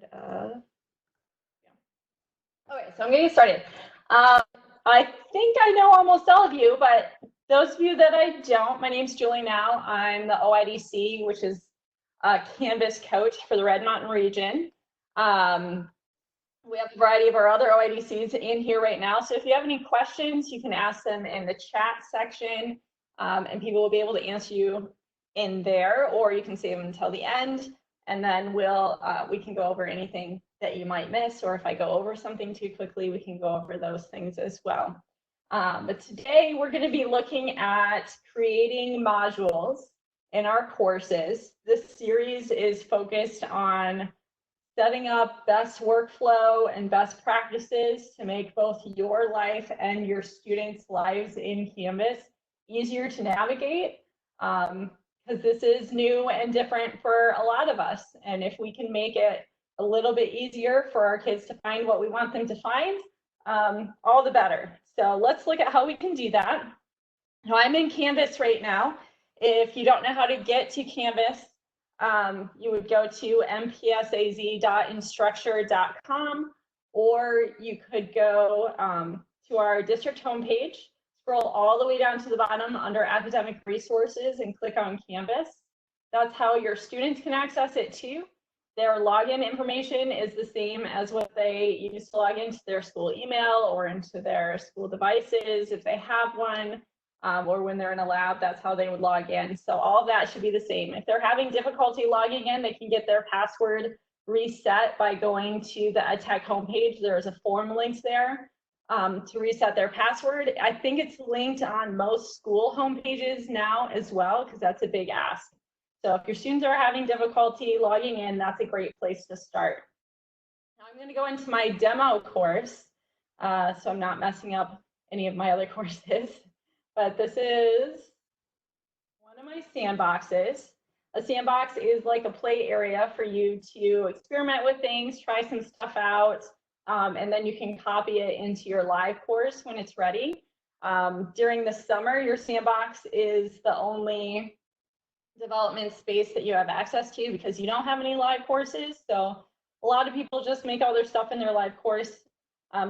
Yeah. Okay, so I'm getting started. I think I know almost all of you, but those of you that I don't, my name's Julie now. I'm the OIDC, which is a Canvas coach for the Red Mountain region. We have a variety of our other OIDCs in here right now. So if you have any questions, you can ask them in the chat section, and people will be able to answer you in there, or you can save them until the end, and then we can go over anything that you might miss, or if I go over something too quickly, we can go over those things as well. But today we're going to be looking at creating modules in our courses. This series is focused on setting up best workflow and best practices to make both your life and your students' lives in Canvas easier to navigate, because this is new and different for a lot of us. And if we can make it a little bit easier for our kids to find what we want them to find, all the better. So let's look at how we can do that. Now, I'm in Canvas right now. If you don't know how to get to Canvas, you would go to mpsaz.instructure.com, or you could go to our district homepage, scroll all the way down to the bottom under academic resources and click on Canvas. That's how your students can access it too. Their login information is the same as what they use to log into their school email or into their school devices if they have one. Or when they're in a lab, that's how they would log in. So all of that should be the same. If they're having difficulty logging in, they can get their password reset by going to the EdTech homepage. There's a form linked there to reset their password. I think it's linked on most school homepages now as well, because that's a big ask. So if your students are having difficulty logging in, that's a great place to start. Now I'm going to go into my demo course, so I'm not messing up any of my other courses. But this is one of my sandboxes. A sandbox is like a play area for you to experiment with things, try some stuff out, and then you can copy it into your live course when it's ready. During the summer, your sandbox is the only development space that you have access to because you don't have any live courses. So a lot of people just make all their stuff in their live course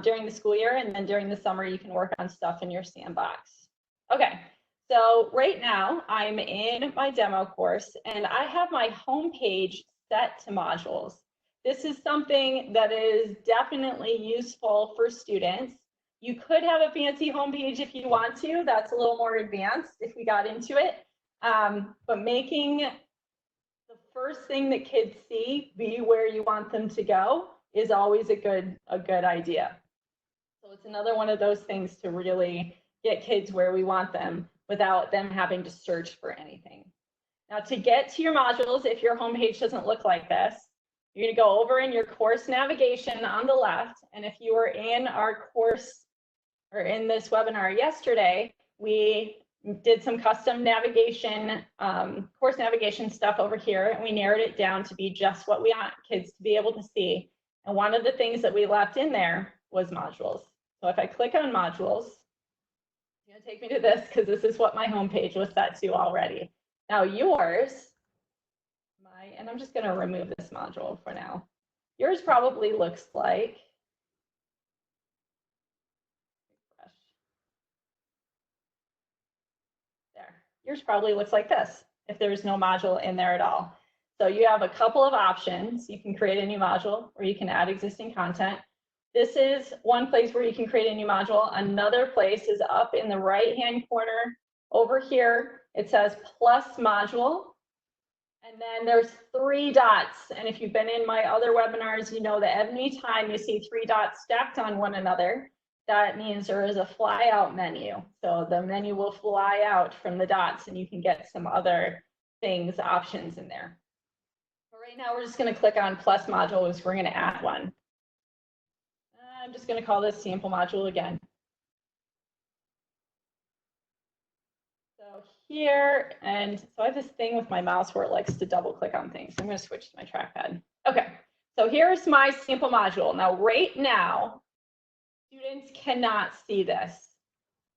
during the school year, and then during the summer, you can work on stuff in your sandbox. Okay, so right now I'm in my demo course and I have my homepage set to modules. This is something that is definitely useful for students. You could have a fancy homepage if you want to. That's a little more advanced if we got into it. But making the first thing that kids see be where you want them to go is always a good idea. So it's another one of those things to really get kids where we want them without them having to search for anything. Now, to get to your modules, if your homepage doesn't look like this, you're going to go over in your course navigation on the left. And if you were in our course or in this webinar yesterday, we did some custom navigation, course navigation stuff over here, and we narrowed it down to be just what we want kids to be able to see. And one of the things that we left in there was modules. So if I click on modules, it's going to take me to this because this is what my homepage was set to already. Now yours, and I'm just going to remove this module for now. Yours probably looks like, there. Yours probably looks like this if there's no module in there at all. So you have a couple of options. You can create a new module or you can add existing content. This is one place where you can create a new module. Another place is up in the right-hand corner over here. It says plus module. And then there's 3 dots. And if you've been in my other webinars, you know that anytime you see 3 dots stacked on one another, that means there is a fly out menu. So the menu will fly out from the dots and you can get some other things, options in there. But right now we're just going to click on plus module because we're going to add one. I'm just going to call this sample module again. So here, and so I have this thing with my mouse where it likes to double click on things. I'm going to switch to my trackpad. Okay, so here's my sample module. Now, right now, students cannot see this.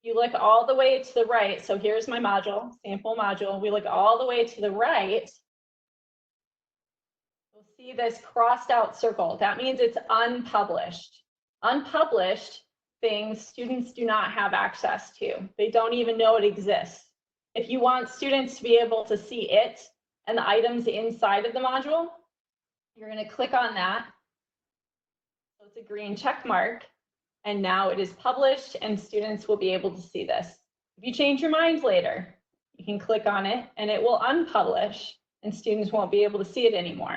You look all the way to the right. So here's my module, sample module. We look all the way to the right. You'll See this crossed out circle? That means it's unpublished. Unpublished things students do not have access to. They don't even know it exists. If you want students to be able to see it and the items inside of the module, you're going to click on that. So it's a green check mark, and now it is published and students will be able to see this. If you change your mind later, you can click on it and it will unpublish and students won't be able to see it anymore.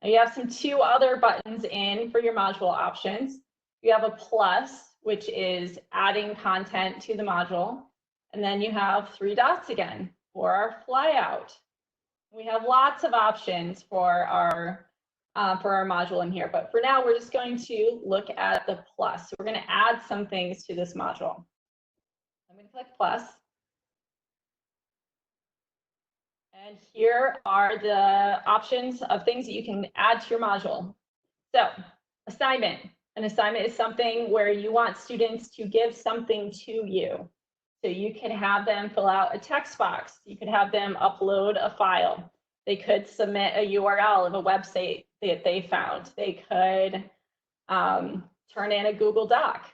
Now you have two other buttons in for your module options. You have a plus, which is adding content to the module. And then you have 3 dots again for our flyout. We have lots of options for our module in here, but for now, we're just going to look at the plus. So we're going to add some things to this module. I'm going to click plus. And here are the options of things that you can add to your module. So, assignment. An assignment is something where you want students to give something to you. So you can have them fill out a text box. You could have them upload a file. They could submit a URL of a website that they found. They could turn in a Google Doc.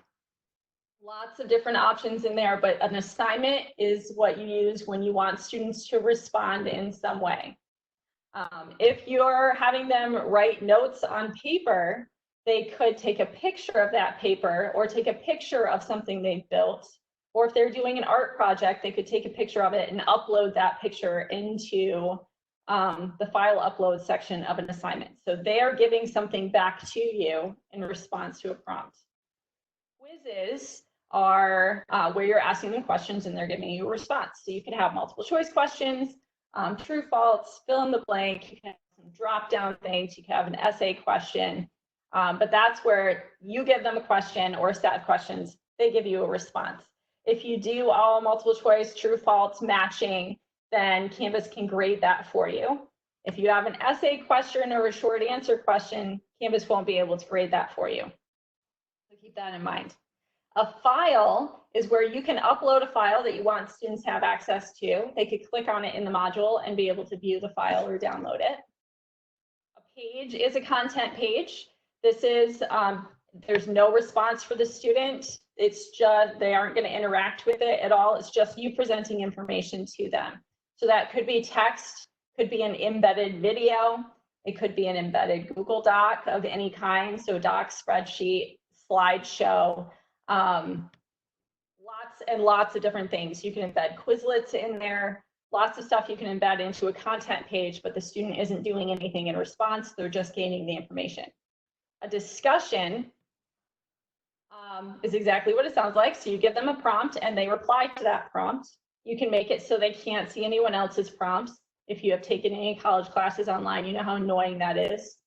Lots of different options in there, but an assignment is what you use when you want students to respond in some way. If you're having them write notes on paper, they could take a picture of that paper or take a picture of something they've built. Or if they're doing an art project, they could take a picture of it and upload that picture into the file upload section of an assignment. So they are giving something back to you in response to a prompt. Quizzes are where you're asking them questions and they're giving you a response. So you can have multiple choice questions, true, false, fill in the blank. You can have some drop down things. You can have an essay question, but that's where you give them a question or a set of questions. They give you a response. If you do all multiple choice, true, false, matching, then Canvas can grade that for you. If you have an essay question or a short answer question, Canvas won't be able to grade that for you. So keep that in mind. A file is where you can upload a file that you want students to have access to. They could click on it in the module and be able to view the file or download it. A page is a content page. This is, there's no response for the student. It's just, they aren't going to interact with it at all. It's just you presenting information to them. So that could be text, could be an embedded video. It could be an embedded Google Doc of any kind. So doc, spreadsheet, slideshow, lots and lots of different things. You can embed Quizlets in there, lots of stuff you can embed into a content page, but the student isn't doing anything in response. They're just gaining the information. A discussion is exactly what it sounds like. So you give them a prompt and they reply to that prompt. You can make it so they can't see anyone else's prompts. If you have taken any college classes online, you know how annoying that is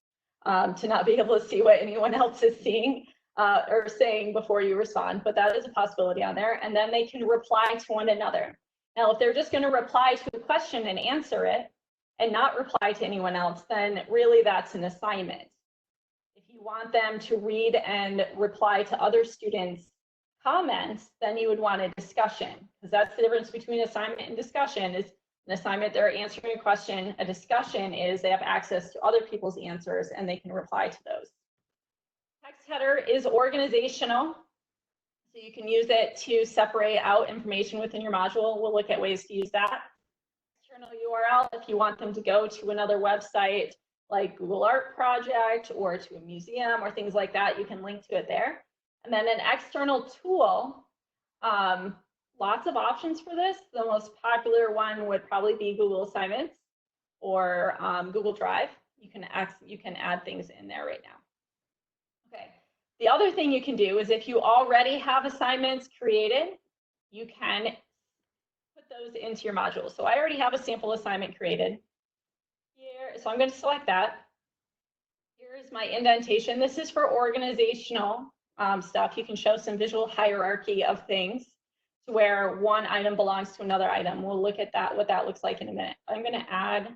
to not be able to see what anyone else is seeing or saying before you respond, but that is a possibility on there. And then they can reply to one another. Now, if they're just going to reply to a question and answer it and not reply to anyone else, then really that's an assignment. If you want them to read and reply to other students' comments, then you would want a discussion, because that's the difference between assignment and discussion. Is an assignment, they're answering a question. A discussion is they have access to other people's answers and they can reply to those. Text header is organizational. So you can use it to separate out information within your module. We'll look at ways to use that. External URL, if you want them to go to another website like Google Art Project or to a museum or things like that, you can link to it there. And then an external tool, lots of options for this. The most popular one would probably be Google Assignments or Google Drive. You can add things in there right now. Okay. The other thing you can do is if you already have assignments created, you can put those into your module. So I already have a sample assignment created here. So I'm going to select that. Here's my indentation. This is for organizational stuff. You can show some visual hierarchy of things to where one item belongs to another item. We'll look at that, what that looks like in a minute. I'm going to add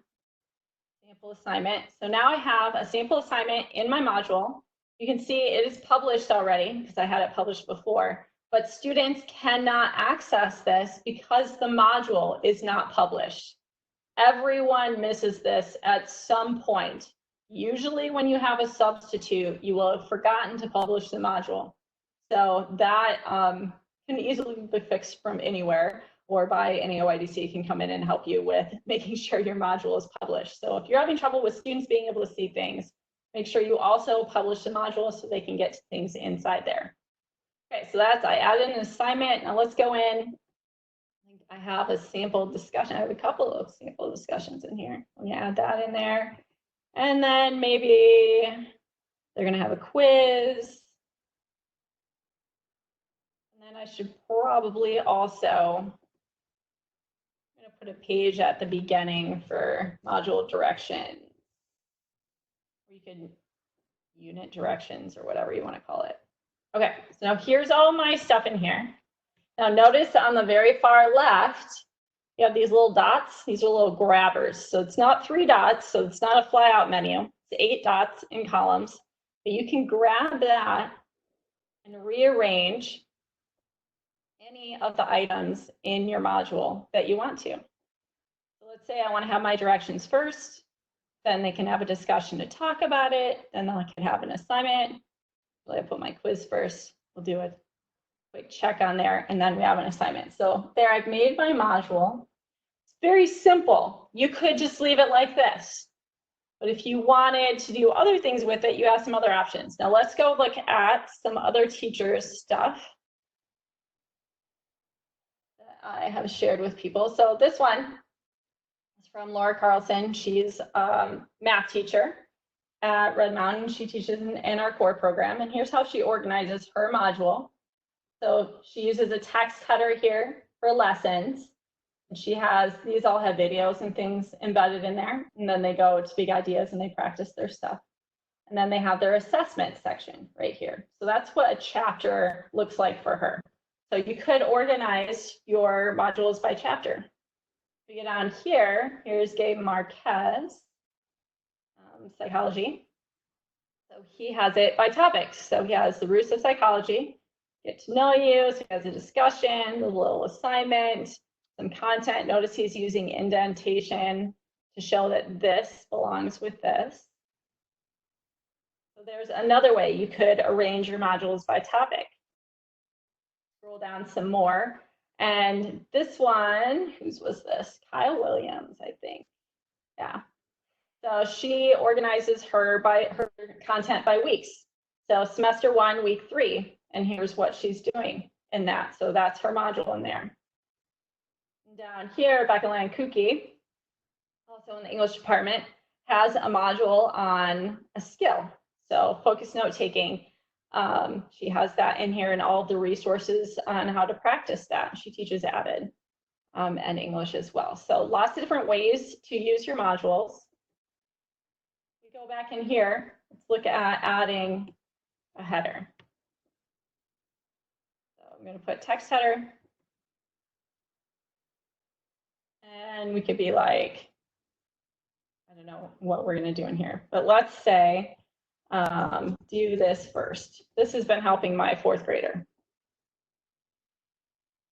sample assignment. So now I have a sample assignment in my module. You can see it is published already because I had it published before, but students cannot access this because the module is not published. Everyone misses this at some point. Usually when you have a substitute, you will have forgotten to publish the module. So that can easily be fixed from anywhere, or by any OIDC can come in and help you with making sure your module is published. So if you're having trouble with students being able to see things, make sure you also publish the module so they can get to things inside there. Okay, so that's, I added an assignment. Now let's go in. I have a sample discussion. I have a couple of sample discussions in here. Let me add that in there. And then maybe they're going to have a quiz. And then I should probably also, I'm going to put a page at the beginning for module directions. You could unit directions or whatever you want to call it. Okay, so now here's all my stuff in here. Now notice on the very far left, you have these little dots. These are little grabbers. So it's not 3 dots, so it's not a fly-out menu. It's 8 dots in columns. But you can grab that and rearrange any of the items in your module that you want to. So let's say I want to have my directions first, then they can have a discussion to talk about it, then I can have an assignment. So I put my quiz first. We'll do a quick check on there, and then we have an assignment. So there, I've made my module. It's very simple. You could just leave it like this. But if you wanted to do other things with it, you have some other options. Now let's go look at some other teachers' stuff that I have shared with people. So this one is from Laura Carlson. She's a math teacher at Red Mountain. She teaches in our core program. And here's how she organizes her module. So she uses a text header here for lessons. And she has, these all have videos and things embedded in there. And then they go to Big Ideas and they practice their stuff. And then they have their assessment section right here. So that's what a chapter looks like for her. So you could organize your modules by chapter. We get down here, here's Gabe Marquez, psychology. So he has it by topics. So he has the roots of psychology, get to know you, so he has a discussion, a little assignment, some content. Notice he's using indentation to show that this belongs with this. So there's another way you could arrange your modules by topic. Scroll down some more. And this one, whose was this? Kyle Williams, I think. Yeah. So she organizes her content by weeks. So semester 1, week 3, and here's what she's doing in that. So that's her module in there. Down here, Becca Kuki, also in the English department, has a module on a skill. So focus note taking. She has that in here and all of the resources on how to practice that. She teaches Avid and English as well. So lots of different ways to use your modules. We go back in here, let's look at adding a header. So I'm going to put text header. And we could be like, I don't know what we're going to do in here, but let's say do this first. This has been helping my 4th grader.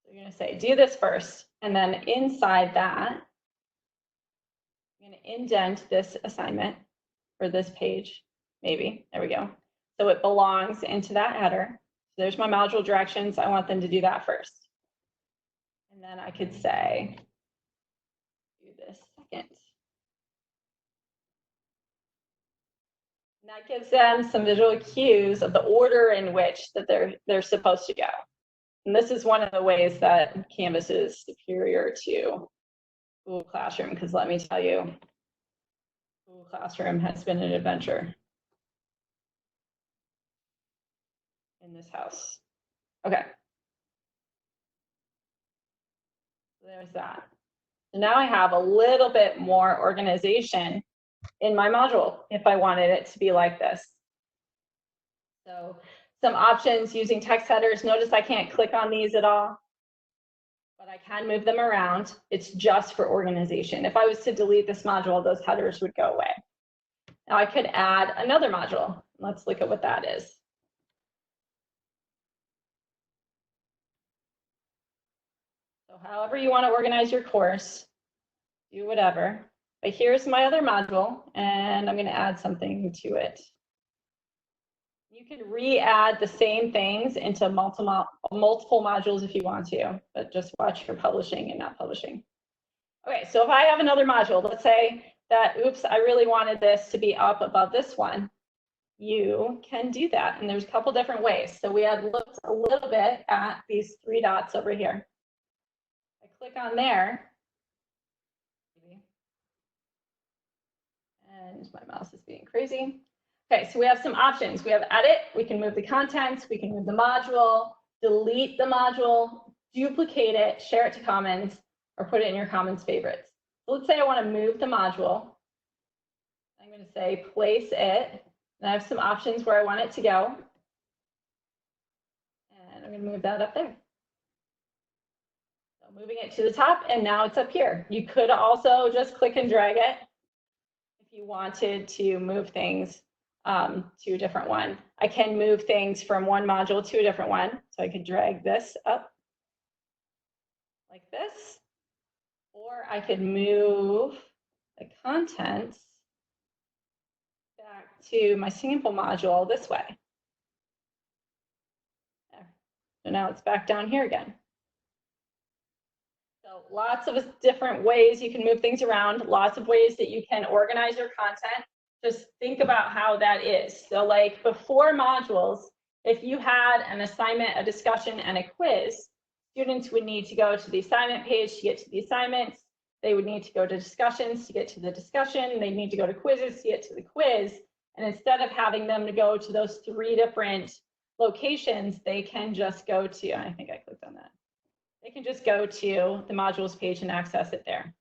So you're going to say, do this first. And then inside that, I'm going to indent this assignment or this page, maybe. There we go. So it belongs into that header. So there's my module directions. I want them to do that first. And then I could say, do this second. And that gives them some visual cues of the order in which that they're supposed to go. And this is one of the ways that Canvas is superior to Google Classroom, because let me tell you, Google Classroom has been an adventure in this house. Okay. So there's that. So now I have a little bit more organization in my module if I wanted it to be like this. So some options using text headers. Notice I can't click on these at all, but I can move them around. It's just for organization. If I was to delete this module, those headers would go away. Now I could add another module. Let's look at what that is. So however you want to organize your course, do whatever. But here's my other module, and I'm going to add something to it. You can re-add the same things into multiple modules if you want to, but just watch your publishing and not publishing. Okay, so if I have another module, let's say that, oops, I really wanted this to be up above this one. You can do that, and there's a couple different ways. So we had looked a little bit at these 3 dots over here. I click on there, and my mouse is being crazy. Okay, so we have some options. We have edit, we can move the contents, we can move the module, delete the module, duplicate it, share it to Commons, or put it in your Commons favorites. So let's say I want to move the module. I'm going to say place it, and I have some options where I want it to go. And I'm going to move that up there. So moving it to the top, and now it's up here. You could also just click and drag it if you wanted to move things to a different one. I can move things from one module to a different one. So I could drag this up like this, or I could move the contents back to my sample module this way. There. So now it's back down here again. So lots of different ways you can move things around, lots of ways that you can organize your content. Just think about how that is. So like before modules, if you had an assignment, a discussion, and a quiz, students would need to go to the assignment page to get to the assignments. They would need to go to discussions to get to the discussion. They need to go to quizzes to get to the quiz. And instead of having them to go to those 3 different locations, they can just go to, I think I clicked on that. They can just go to the modules page and access it there.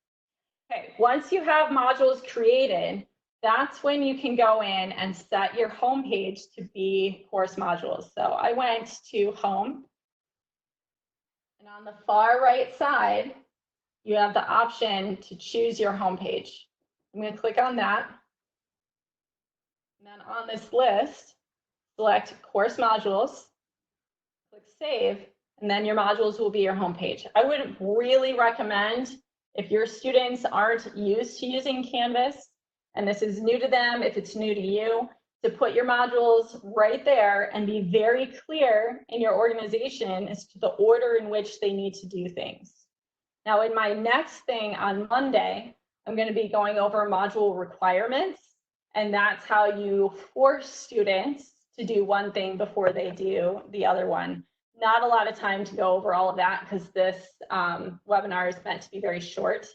Okay, once you have modules created, that's when you can go in and set your home page to be course modules. So I went to home, and on the far right side, you have the option to choose your home page. I'm going to click on that. And then on this list, select course modules, click save, and then your modules will be your home page. I would really recommend, if your students aren't used to using Canvas, and this is new to them, if it's new to you, to put your modules right there and be very clear in your organization as to the order in which they need to do things. Now, in my next thing on Monday, I'm going to be going over module requirements, and that's how you force students to do one thing before they do the other one. Not a lot of time to go over all of that because this webinar is meant to be very short,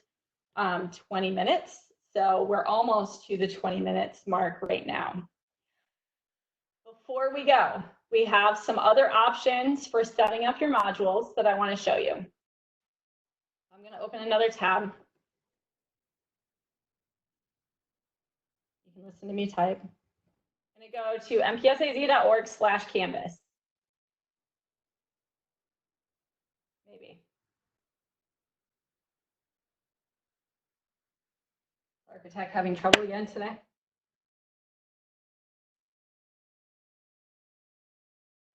20 minutes. So we're almost to the 20 minutes mark right now. Before we go, we have some other options for setting up your modules that I want to show you. I'm going to open another tab. You can listen to me type. I'm going to go to mpsaz.org/Canvas. Maybe. Architect having trouble again today?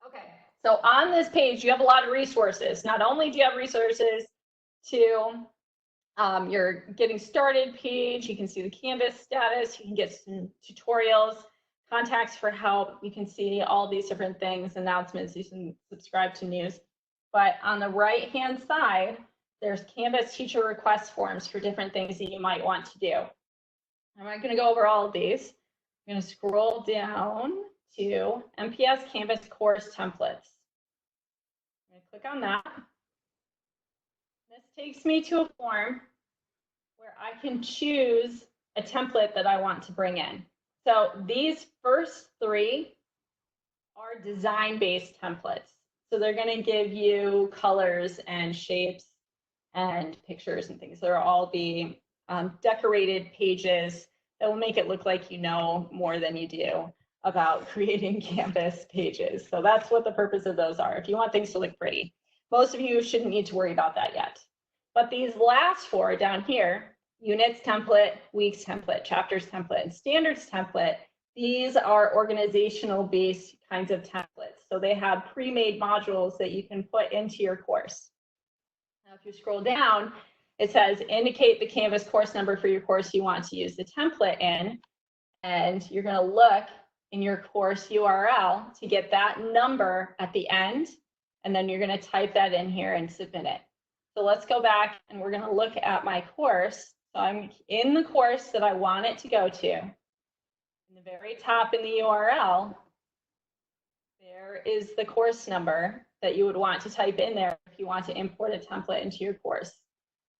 Okay, so on this page, you have a lot of resources. Not only do you have resources to your getting started page, you can see the Canvas status, you can get some tutorials, contacts for help, you can see all these different things, announcements, you can subscribe to news. But on the right-hand side, there's Canvas teacher request forms for different things that you might want to do. I'm not going to go over all of these. I'm going to scroll down to MPS Canvas course templates. I'm going to click on that. This takes me to a form where I can choose a template that I want to bring in. So these first 3 are design-based templates. So they're going to give you colors and shapes and pictures and things. They'll all be decorated pages that will make it look like you know more than you do about creating Canvas pages. So that's what the purpose of those are, if you want things to look pretty. Most of you shouldn't need to worry about that yet. But these last 4 down here, units template, weeks template, chapters template, and standards template, these are organizational based kinds of templates. So they have pre-made modules that you can put into your course. Now, if you scroll down, it says indicate the Canvas course number for your course you want to use the template in. And you're going to look in your course URL to get that number at the end. And then you're going to type that in here and submit it. So let's go back and we're going to look at my course. So I'm in the course that I want it to go to. In the very top in the URL, there is the course number that you would want to type in there if you want to import a template into your course.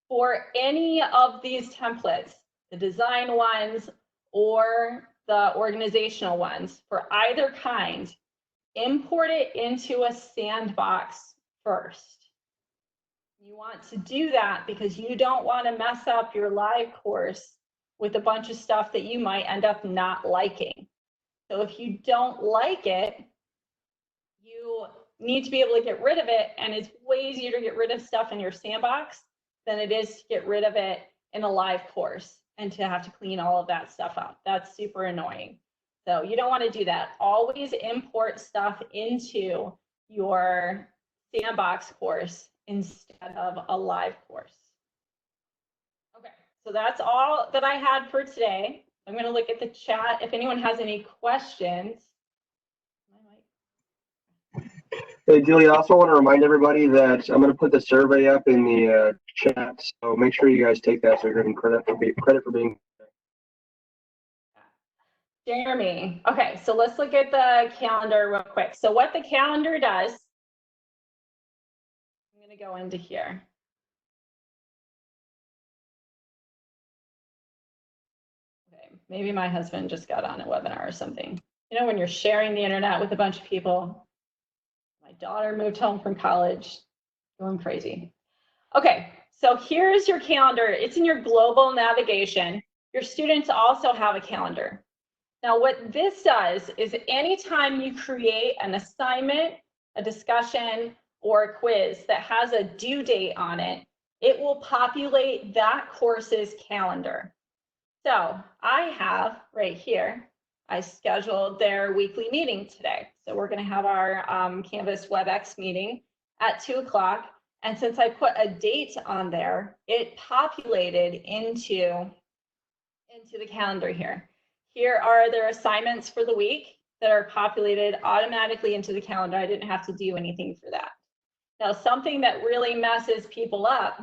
For any of these templates, the design ones or the organizational ones, for either kind, import it into a Sandbox first. You want to do that because you don't want to mess up your live course with a bunch of stuff that you might end up not liking. So if you don't like it, you need to be able to get rid of it, and it's way easier to get rid of stuff in your Sandbox than it is to get rid of it in a live course and to have to clean all of that stuff up. That's super annoying. So you don't want to do that. Always import stuff into your Sandbox course instead of a live course. Okay, so that's all that I had for today. I'm going to look at the chat if anyone has any questions. Hey, Julie, I also want to remind everybody that I'm going to put the survey up in the chat, so make sure you guys take that so you're getting credit for being. Jeremy. Okay, so let's look at the calendar real quick. So what the calendar does, I'm going to go into here. Okay, maybe my husband just got on a webinar or something. You know, when you're sharing the internet with a bunch of people. My daughter moved home from college, going crazy. Okay, so here's your calendar. It's in your global navigation. Your students also have a calendar. Now, what this does is anytime you create an assignment, a discussion, or a quiz that has a due date on it, it will populate that course's calendar. So I have right here, I scheduled their weekly meeting today. So we're going to have our Canvas WebEx meeting at 2 o'clock. And since I put a date on there, it populated into the calendar here. Here are their assignments for the week that are populated automatically into the calendar. I didn't have to do anything for that. Now, something that really messes people up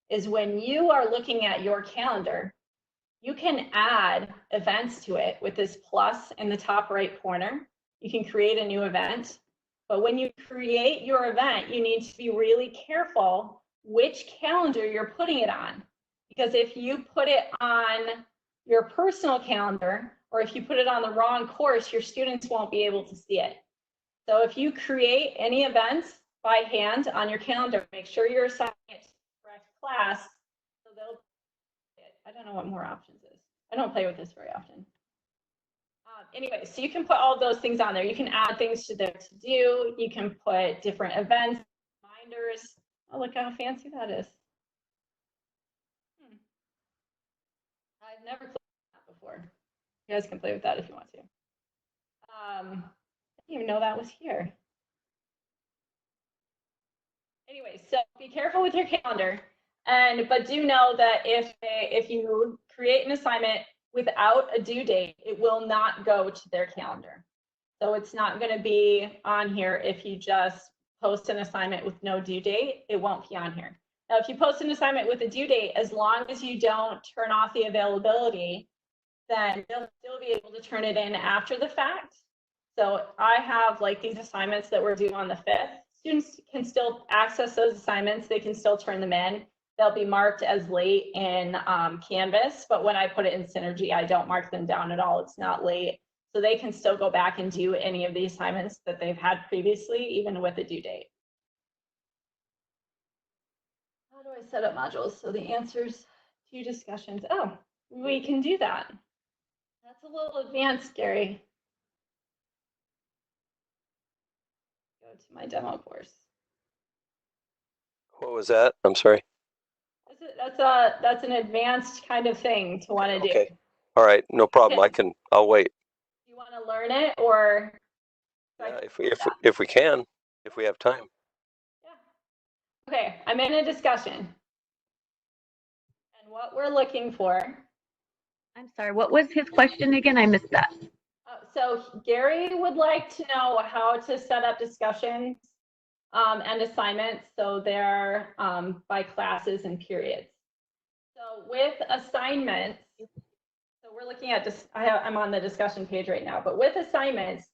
is when you are looking at your calendar, you can add events to it with this plus in the top right corner. You can create a new event. But when you create your event, you need to be really careful which calendar you're putting it on. Because if you put it on your personal calendar, or if you put it on the wrong course, your students won't be able to see it. So if you create any events by hand on your calendar, make sure you're assigning it to the correct class, so they'll. I don't know what more options is. I don't play with this very often. Anyway, so you can put all of those things on there. You can add things to their to-do. You can put different events, reminders. Oh, look how fancy that is. I've never played with that before. You guys can play with that if you want to. I didn't even know that was here. Anyway, so be careful with your calendar. But do know that if you create an assignment without a due date, it will not go to their calendar. So it's not going to be on here if you just post an assignment with no due date, it won't be on here. Now, if you post an assignment with a due date, as long as you don't turn off the availability, then you'll still be able to turn it in after the fact. So I have like these assignments that we're due on the 5th. Students can still access those assignments. They can still turn them in. They'll be marked as late in Canvas, but when I put it in Synergy, I don't mark them down at all. It's not late. So they can still go back and do any of the assignments that they've had previously, even with a due date. How do I set up modules? So the answers to discussions. Oh, we can do that. That's a little advanced, Gary. Go to my demo course. What was that? I'm sorry. That's an advanced kind of thing to want to do. Okay. All right. No problem. I'll wait. You want to learn it, or? Yeah, if we can, if we have time. Yeah. Okay. I'm in a discussion. And what we're looking for. I'm sorry, what was his question again? I missed that. So Gary would like to know how to set up discussions and assignments so they're by classes and periods. So with assignments, so we're looking at this, I'm on the discussion page right now, but with assignments,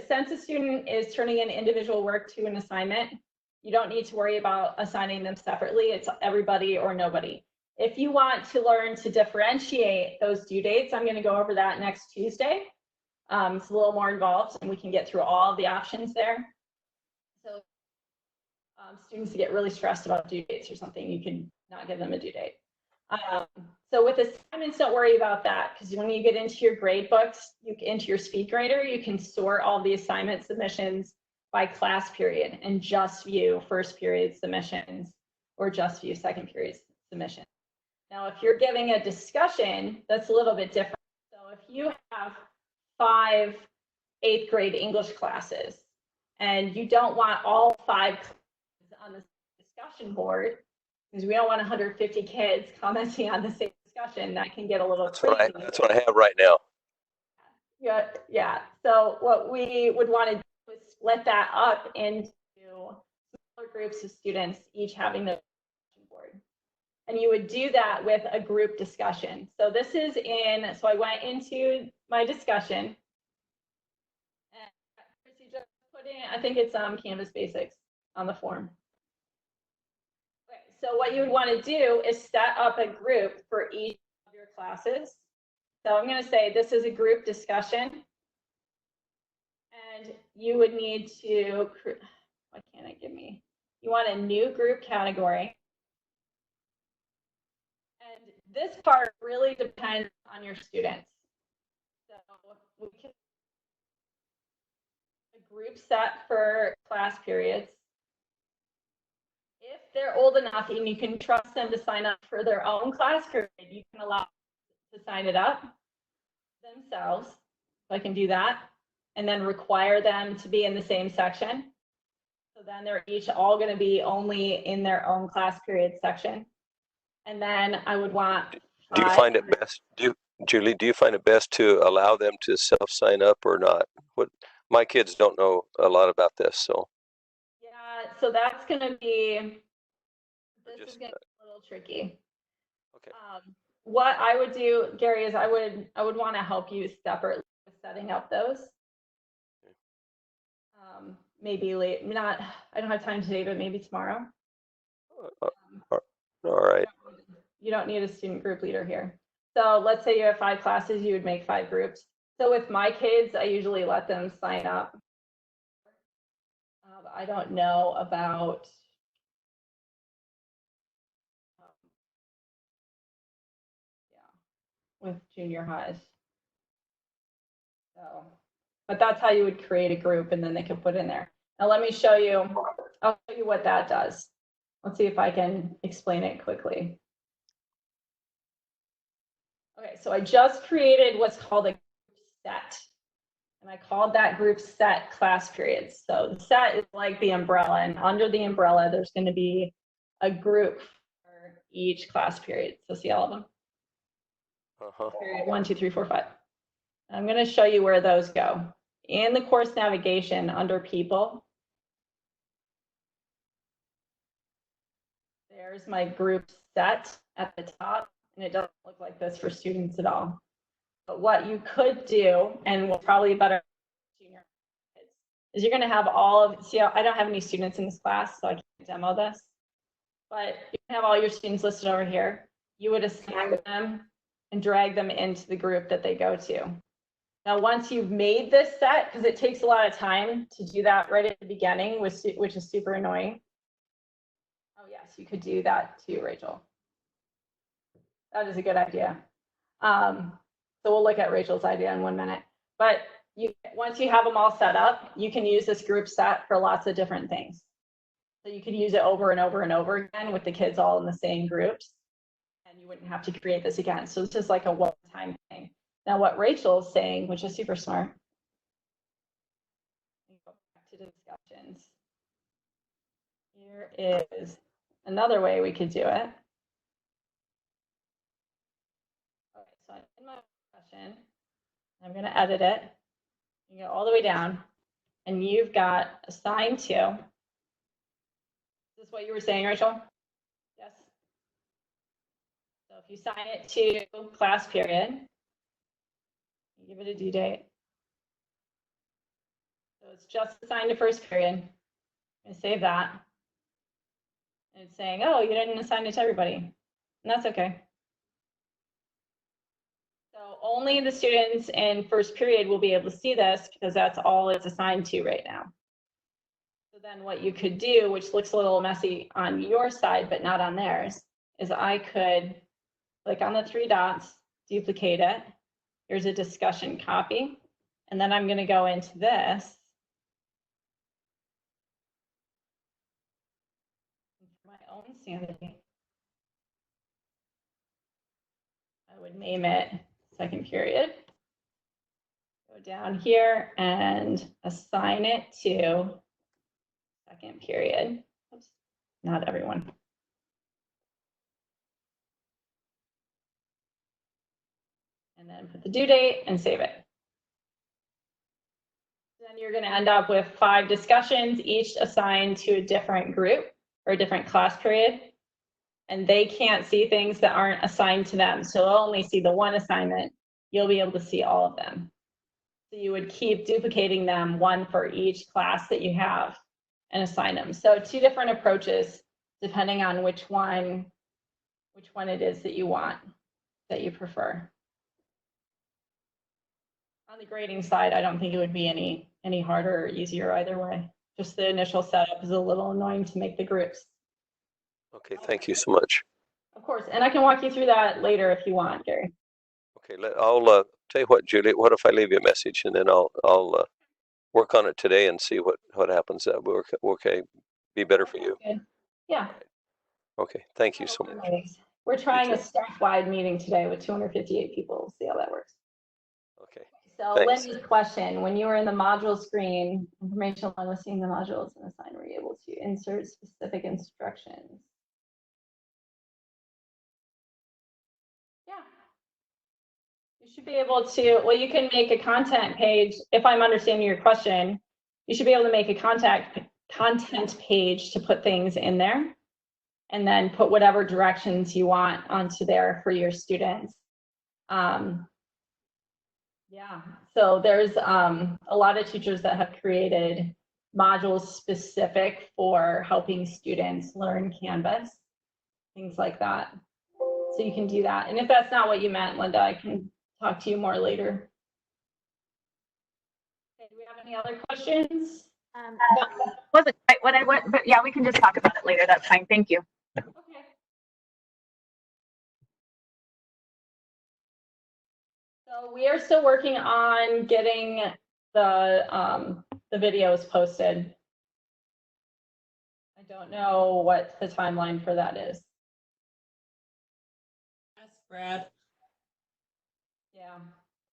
since a student is turning in individual work to an assignment, you don't need to worry about assigning them separately. It's everybody or nobody. If you want to learn to differentiate those due dates, I'm going to go over that next Tuesday. It's a little more involved and we can get through all of the options there. So students get really stressed about due dates or something, you can not give them a due date. So with assignments, don't worry about that, because when you get into your grade books, into your speed grader, you can sort all the assignment submissions by class period and just view first period submissions or just view second period submissions. Now, if you're giving a discussion, that's a little bit different. So if you have 5 8th grade English classes and you don't want all 5 on the discussion board, because we don't want 150 kids commenting on the same discussion, that can get a little crazy. That's what I have right now. Yeah. So what we would want to do is split that up into smaller groups of students, each having their discussion board. And you would do that with a group discussion. So this is so I went into my discussion. And Chrissy just put in, I think it's Canvas Basics on the form. Okay, so what you would want to do is set up a group for each of your classes. So I'm going to say this is a group discussion. And you would need to, why can't it give me? You want a new group category. And this part really depends on your students. So we can a group set for class periods. If they're old enough and you can trust them to sign up for their own class period, you can allow them to sign it up themselves. So I can do that and then require them to be in the same section. So then they're each all going to be only in their own class period section. And then I would want. Do you find it best, Julie, do you find it best to allow them to self-sign up or not? My kids don't know a lot about this, so. Yeah, so that's going to be, this is going to be a little tricky. Okay. What I would do, Gary, is I would want to help you separately with setting up those. Maybe late, I don't have time today, but maybe tomorrow. All right. You don't need a student group leader here. So let's say you have 5 classes, you would make 5 groups. So with my kids, I usually let them sign up. I don't know about with junior highs. So, but that's how you would create a group and then they can put in there. Now let me show you, I'll show you what that does. Let's see if I can explain it quickly. Okay, so I just created what's called a group set. And I called that group set class periods. So the set is like the umbrella, and under the umbrella, there's going to be a group for each class period. So see all of them? Period 1, 2, 3, 4, 5. I'm going to show you where those go. In the course navigation under people, there's my group set at the top, and it doesn't look like this for students at all. But what you could do, and will probably better junior kids, is you're going to have all of, see, I don't have any students in this class, so I can't demo this, but you can have all your students listed over here. You would assign them and drag them into the group that they go to. Now, once you've made this set, because it takes a lot of time to do that right at the beginning, which is super annoying. Oh, yes, you could do that too, Rachel. That is a good idea. So we'll look at Rachel's idea in 1 minute. But once you have them all set up, you can use this group set for lots of different things. So you could use it over and over and over again with the kids all in the same groups. And you wouldn't have to create this again. So it's just like a one-time thing. Now what Rachel's saying, which is super smart. Go back to discussions. Here is another way we could do it. discussion. I'm going to edit it. You go all the way down, and you've got assigned to. Is this what you were saying, Rachel? Yes. So if you assign it to class period, you give it a due date. So it's just assigned to first period. I'm going to save that. And it's saying, oh, you didn't assign it to everybody. And that's okay. So only the students in first period will be able to see this because that's all it's assigned to right now. So then what you could do, which looks a little messy on your side, but not on theirs, is I could click on the 3 dots, duplicate it. Here's a discussion copy. And then I'm going to go into this. For my own sanity, I would name it second period. Go down here and assign it to second period. Oops, not everyone. And then put the due date and save it. Then you're going to end up with 5 discussions, each assigned to a different group or a different class period. And they can't see things that aren't assigned to them. So they'll only see the one assignment. You'll be able to see all of them. So you would keep duplicating them, one for each class that you have, and assign them. So 2 different approaches depending on which one it is that you want, that you prefer. On the grading side, I don't think it would be any harder or easier either way. Just the initial setup is a little annoying to make the groups. Okay, thank you so much. Of course, and I can walk you through that later if you want, Gary. Okay, I'll tell you what, Julie. What if I leave you a message and then I'll work on it today and see what happens. That will okay, be better for you. Good. Yeah. Okay, thank you so much. We're trying a staff-wide meeting today with 258 people. We'll see how that works. Okay. So Thanks. Linda's question, when you were in the module screen, information on listing the modules and assign, were you able to insert specific instructions? Yeah. You should be able to, well, you can make a content page. If I'm understanding your question, you should be able to make a content page to put things in there and then put whatever directions you want onto there for your students. Yeah, so there's a lot of teachers that have created modules specific for helping students learn Canvas, things like that. So you can do that. And if that's not what you meant, Linda, I can talk to you more later. Okay, do we have any other questions? Wasn't quite what I want, but yeah, we can just talk about it later. That's fine. Thank you. Okay. So we are still working on getting the videos posted. I don't know what the timeline for that is. That's Brad. Yeah.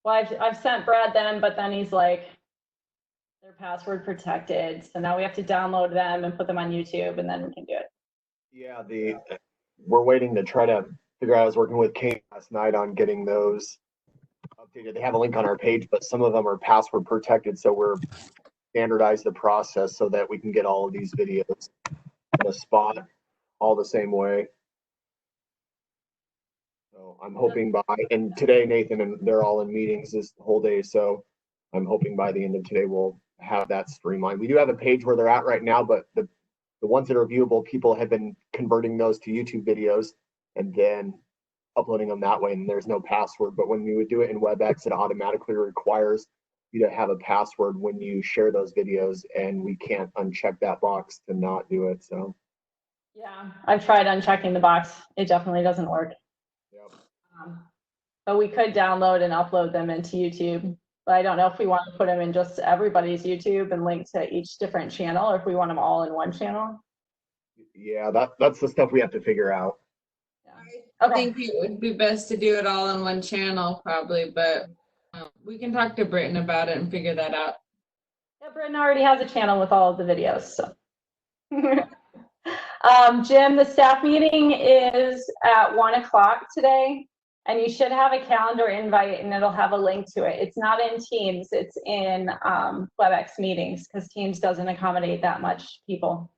Well, I've sent Brad them, but then he's like, they're password protected. So now we have to download them and put them on YouTube, and then we can do it. Yeah, we're waiting to try to figure out. I was working with Kate last night on getting those updated. They have a link on our page, but some of them are password protected, so we're standardize the process so that we can get all of these videos in a spot all the same way. So I'm hoping and today Nathan and they're all in meetings this whole day, so I'm hoping by the end of today we'll have that streamlined. We do have a page where they're at right now, but the ones that are viewable, people have been converting those to YouTube videos and then uploading them that way, and there's no password. But when you would do it in WebEx, it automatically requires you to have a password when you share those videos, and we can't uncheck that box to not do it. So yeah, I've tried unchecking the box. It definitely doesn't work. yep. But we could download and upload them into YouTube. But I don't know if we want to put them in just everybody's YouTube and link to each different channel, or if we want them all in one channel. Yeah, that's the stuff we have to figure out. I think it would be best to do it all on one channel probably, but we can talk to Britton about it and figure that out. Yeah, Britton already has a channel with all of the videos. So, Jim, the staff meeting is at 1 o'clock today, And you should have a calendar invite and it'll have a link to it. It's not in Teams, it's in WebEx meetings because Teams doesn't accommodate that much people.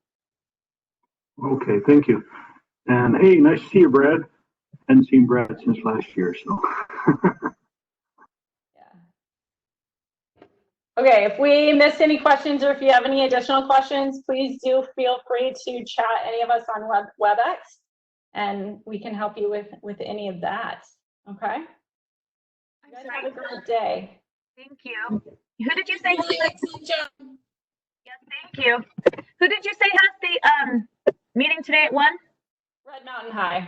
Okay, thank you. And hey, nice to see you, Brad. Hadn't seen Brad since last year, so. Okay, if we missed any questions or if you have any additional questions, please do feel free to chat any of us on WebEx and we can help you with any of that. Okay? You guys have a great day. Thank you. Who did you say? Really excellent job. Yes, thank you. Who did you say has the meeting today at 1? Red Mountain High.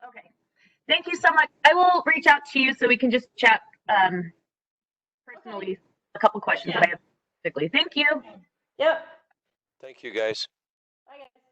Okay. Thank you so much. I will reach out to you so we can just chat personally. A couple questions that I have specifically. Thank you. Yep. Thank you, guys. Bye, guys.